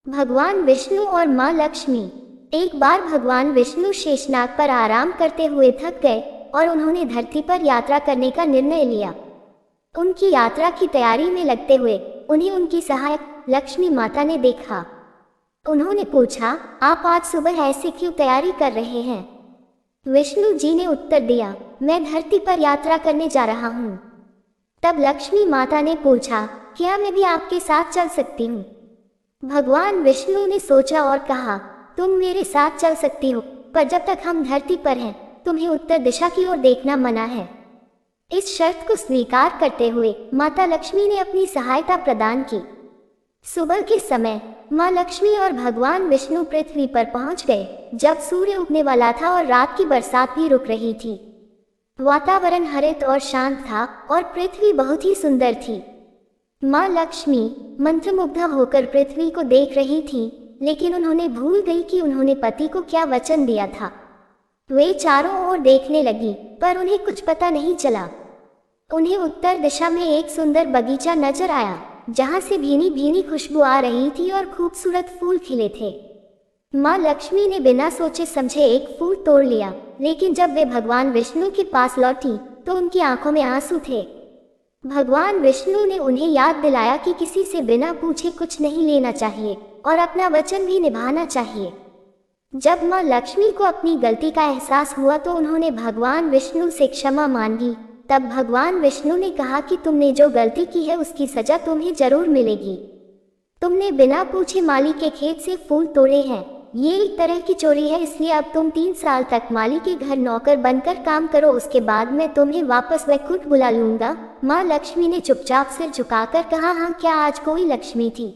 भगवान विष्णु और माँ लक्ष्मी। एक बार भगवान विष्णु शेषनाग पर आराम करते हुए थक गए और उन्होंने धरती पर यात्रा करने का निर्णय लिया। उनकी यात्रा की तैयारी में लगते हुए उन्हें उनकी सहायक लक्ष्मी माता ने देखा। उन्होंने पूछा, आप आज सुबह ऐसे क्यों तैयारी कर रहे हैं? विष्णु जी ने उत्तर दिया, मैं धरती पर यात्रा करने जा रहा हूँ। तब लक्ष्मी माता ने पूछा, क्या मैं भी आपके साथ चल सकती हूँ? भगवान विष्णु ने सोचा और कहा, तुम मेरे साथ चल सकती हो, पर जब तक हम धरती पर हैं तुम्हें उत्तर दिशा की ओर देखना मना है। इस शर्त को स्वीकार करते हुए माता लक्ष्मी ने अपनी सहायता प्रदान की। सुबह के समय माँ लक्ष्मी और भगवान विष्णु पृथ्वी पर पहुंच गए जब सूर्य उगने वाला था और रात की बरसात भी रुक रही थी। वातावरण हरित और शांत था और पृथ्वी बहुत ही सुंदर थी। माँ लक्ष्मी मंत्रमुग्ध होकर पृथ्वी को देख रही थी, लेकिन उन्होंने भूल गई कि उन्होंने पति को क्या वचन दिया था। वे चारों ओर देखने लगी, पर उन्हें कुछ पता नहीं चला। उन्हें उत्तर दिशा में एक सुंदर बगीचा नजर आया, जहां से भीनी भीनी खुशबू आ रही थी और खूबसूरत फूल खिले थे। माँ लक्ष्मी ने बिना सोचे समझे एक फूल तोड़ लिया, लेकिन जब वे भगवान विष्णु के पास लौटी तो उनकी आंखों में आंसू थे। भगवान विष्णु ने उन्हें याद दिलाया कि किसी से बिना पूछे कुछ नहीं लेना चाहिए और अपना वचन भी निभाना चाहिए। जब माँ लक्ष्मी को अपनी गलती का एहसास हुआ तो उन्होंने भगवान विष्णु से क्षमा मांगी। तब भगवान विष्णु ने कहा कि तुमने जो गलती की है उसकी सजा तुम्हें जरूर मिलेगी। तुमने बिना पूछे माली के खेत से फूल तोड़े हैं, ये एक तरह की चोरी है, इसलिए अब तुम 3 साल तक माली के घर नौकर बनकर काम करो, उसके बाद मैं तुम्हें वापस वैकुंठ बुला लूंगा। माँ लक्ष्मी ने चुपचाप सिर झुकाकर कहा, हाँ, क्या आज कोई लक्ष्मी थी?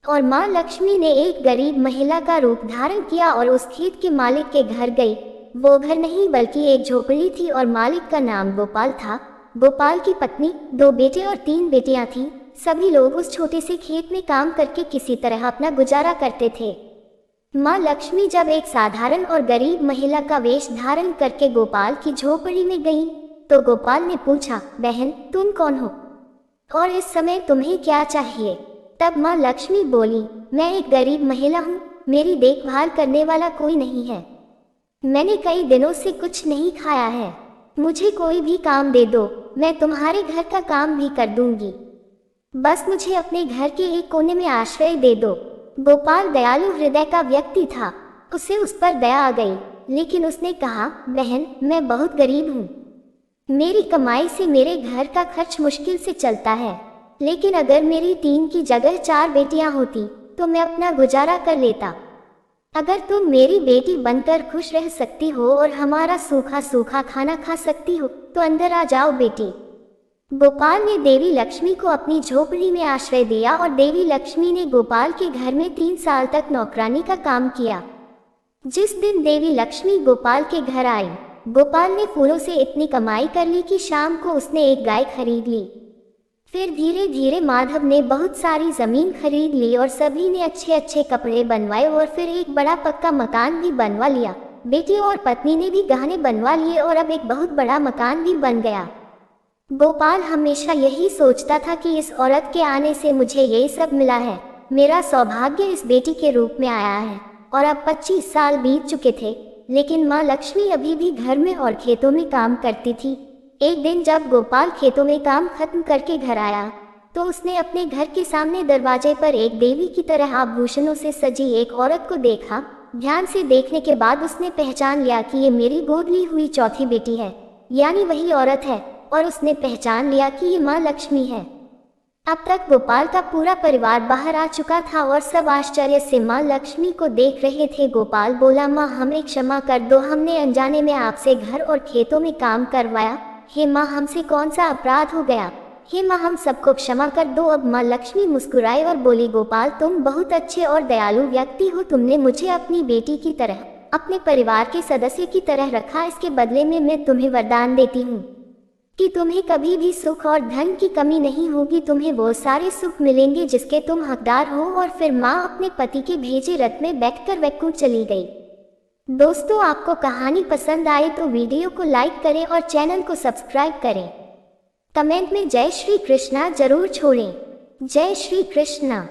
और माँ लक्ष्मी ने एक गरीब महिला का रूप धारण किया और उस खेत के मालिक के घर गई। वो घर नहीं बल्कि एक झोपड़ी थी और मालिक का नाम गोपाल था। गोपाल की पत्नी, 2 बेटे और 3 बेटियां थीं। सभी लोग उस छोटे से खेत में काम करके किसी तरह अपना गुजारा करते थे। माँ लक्ष्मी जब एक साधारण और गरीब महिला का वेश धारण करके गोपाल की झोपड़ी में गई तो गोपाल ने पूछा, बहन, तुम कौन हो और इस समय तुम्हें क्या चाहिए? तब माँ लक्ष्मी बोली, मैं एक गरीब महिला हूँ, मेरी देखभाल करने वाला कोई नहीं है। मैंने कई दिनों से कुछ नहीं खाया है, मुझे कोई भी काम दे दो, मैं तुम्हारे घर का काम भी कर दूंगी। बस मुझे अपने घर के एक कोने में आश्रय दे दो। गोपाल दयालु हृदय का व्यक्ति था, उसे उस पर दया आ गई, लेकिन उसने कहा, बहन, मैं बहुत गरीब हूँ, मेरी कमाई से मेरे घर का खर्च मुश्किल से चलता है, लेकिन अगर मेरी 3 की जगह 4 बेटियां होती तो मैं अपना गुजारा कर लेता। अगर तुम मेरी बेटी बनकर खुश रह सकती हो और हमारा सूखा सूखा खाना खा सकती हो तो अंदर आ जाओ बेटी। गोपाल ने देवी लक्ष्मी को अपनी झोपड़ी में आश्रय दिया और देवी लक्ष्मी ने गोपाल के घर में 3 साल तक नौकरानी का काम किया। जिस दिन देवी लक्ष्मी गोपाल के घर आई, गोपाल ने फूलों से इतनी कमाई कर ली कि शाम को उसने एक गाय खरीद ली। फिर धीरे धीरे माधव ने बहुत सारी जमीन खरीद ली और सभी ने अच्छे अच्छे कपड़े बनवाए और फिर एक बड़ा पक्का मकान भी बनवा लिया। बेटी और पत्नी ने भी गहने बनवा लिए और अब एक बहुत बड़ा मकान भी बन गया। गोपाल हमेशा यही सोचता था कि इस औरत के आने से मुझे ये सब मिला है, मेरा सौभाग्य इस बेटी के रूप में आया है। और अब 25 साल बीत चुके थे, लेकिन माँ लक्ष्मी अभी भी घर में और खेतों में काम करती थी। एक दिन जब गोपाल खेतों में काम खत्म करके घर आया तो उसने अपने घर के सामने दरवाजे पर एक देवी की तरह आभूषणों से सजी एक औरत को देखा। ध्यान से देखने के बाद उसने पहचान लिया कि ये मेरी गोद ली हुई चौथी बेटी है, यानी वही औरत है, और उसने पहचान लिया कि ये माँ लक्ष्मी है। अब तक गोपाल का पूरा परिवार बाहर आ चुका था और सब आश्चर्य से माँ लक्ष्मी को देख रहे थे। गोपाल बोला, माँ, हमें क्षमा कर दो, हमने अनजाने में आपसे घर और खेतों में काम करवाया। हे माँ, हमसे कौन सा अपराध हो गया? हे माँ, हम सबको क्षमा कर दो। अब माँ लक्ष्मी मुस्कुराई और बोली, गोपाल, तुम बहुत अच्छे और दयालु व्यक्ति हो, तुमने मुझे अपनी बेटी की तरह, अपने परिवार के सदस्य की तरह रखा। इसके बदले में मैं तुम्हें वरदान देती हूँ कि तुम्हें कभी भी सुख और धन की कमी नहीं होगी, तुम्हें वो सारे सुख मिलेंगे जिसके तुम हकदार हो। और फिर माँ अपने पति के भेजे रथ में बैठकर वैकुंठ चली गई। दोस्तों, आपको कहानी पसंद आए तो वीडियो को लाइक करें और चैनल को सब्सक्राइब करें। कमेंट में जय श्री कृष्णा जरूर छोड़ें। जय श्री कृष्णा।